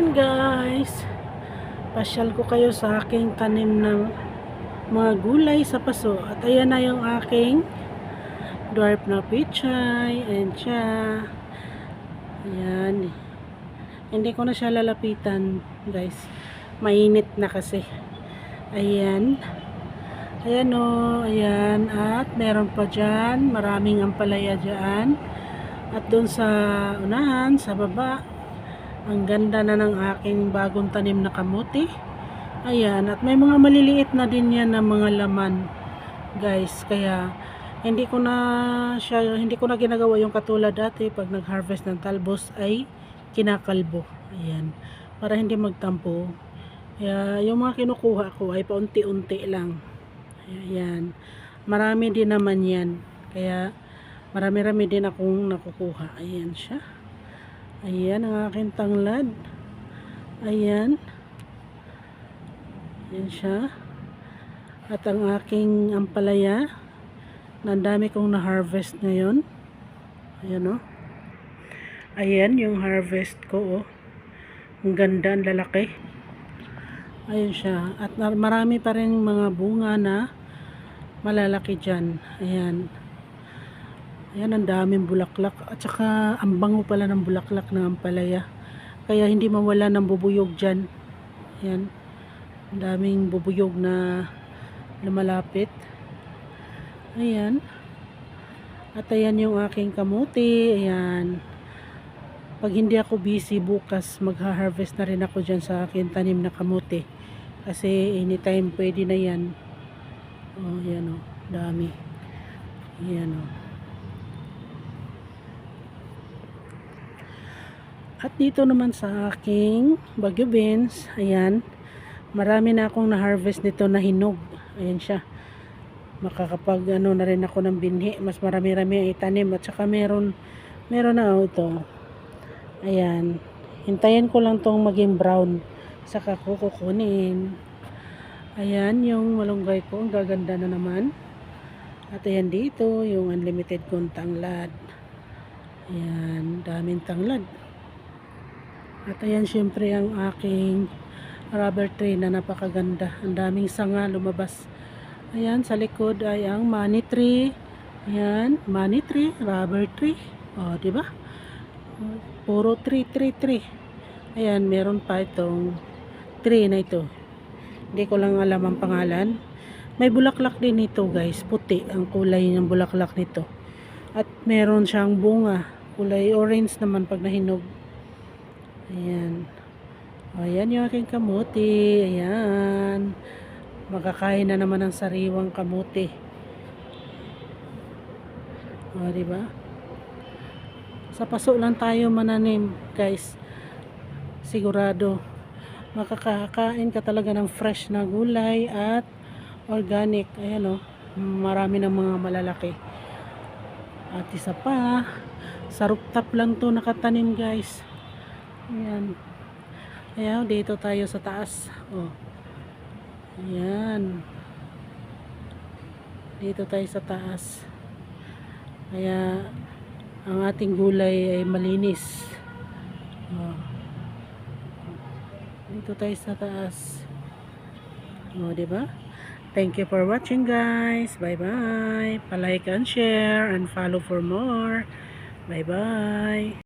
Ayan guys, pasyal ko kayo sa aking tanim ng mga gulay sa paso. At ayan na yung aking dwarf na pichay. Ayan siya. Ayan. Hindi ko na siya lalapitan guys. Mainit na kasi. Ayan. Ayan o. Ayan. At meron pa dyan. Maraming ampalaya dyan. At doon sa unahan, sa baba, ang ganda na ng aking bagong tanim na kamuti. Ayan, at may mga maliliit na din yan na mga laman, guys. Kaya hindi ko na ginagawa yung katulad dati pag nag-harvest ng talbos ay kinakalbo. Ayan, para hindi magtampo. Kaya yung mga kinukuha ko ay paunti-unti lang. Ayan, marami din naman yan. Kaya marami-rami din akong nakukuha. Ayan siya. Ayan ang aking tanglad. Ayan. Ayan siya. At ang aking ampalaya na dami kong na-harvest ngayon. Ayan o. Ayan yung harvest ko o. Ang ganda, ang lalaki. Ayan siya. At marami pa rin mga bunga na malalaki dyan. Ayan. Ayan, ang daming bulaklak. At saka, ang bango pala ng bulaklak ng ampalaya. Kaya hindi mawala ng bubuyog dyan. Ayan. Ang daming bubuyog na lumalapit. Ayan. At ayan yung aking kamuti. Ayan. Pag hindi ako busy bukas, magha-harvest na rin ako dyan sa aking tanim na kamuti. Kasi anytime pwede na yan. Oh, ayan o. Dami. Ayan o. At dito naman sa aking Baguio beans, ayan, marami na akong na-harvest nito na hinog. Ayan siya. Makakapag ano na rin ako ng binhi. Mas marami-rami ang itanim. At saka meron na ito. Ayan. Hintayin ko lang tong maging brown. Saka ko kukunin. Ayan yung malunggay ko. Ang gaganda na naman. At ayan dito yung unlimited kong tanglad. Ayan. Daming tanglad. At ayan syempre ang aking rubber tree na napakaganda. Ang daming sanga lumabas. Ayan sa likod ay ang money tree. Ayan, money tree, rubber tree. O, di ba? Puro tree. Ayan, meron pa itong tree na ito. Hindi ko lang alam ang pangalan. May bulaklak din ito, guys. Puti ang kulay ng bulaklak nito. At meron siyang bunga. Kulay orange naman pag nahinog. Ayan. Ayan yung aking kamuti. Ayan. Makakain na naman ng sariwang kamuti. O, diba? Sa paso lang tayo mananim, guys. Sigurado. Makakakain ka talaga ng fresh na gulay at organic. Ayan o. Marami ng mga malalaki. At isa pa, sa rooftop lang to nakatanim, guys. Ayan. Ayan, dito tayo sa taas. Oh. Ayan. Dito tayo sa taas. Kaya, ang ating gulay ay malinis. Oh. Dito tayo sa taas. Oh, diba? Thank you for watching, guys. Bye-bye. Pa-like and share and follow for more. Bye-bye.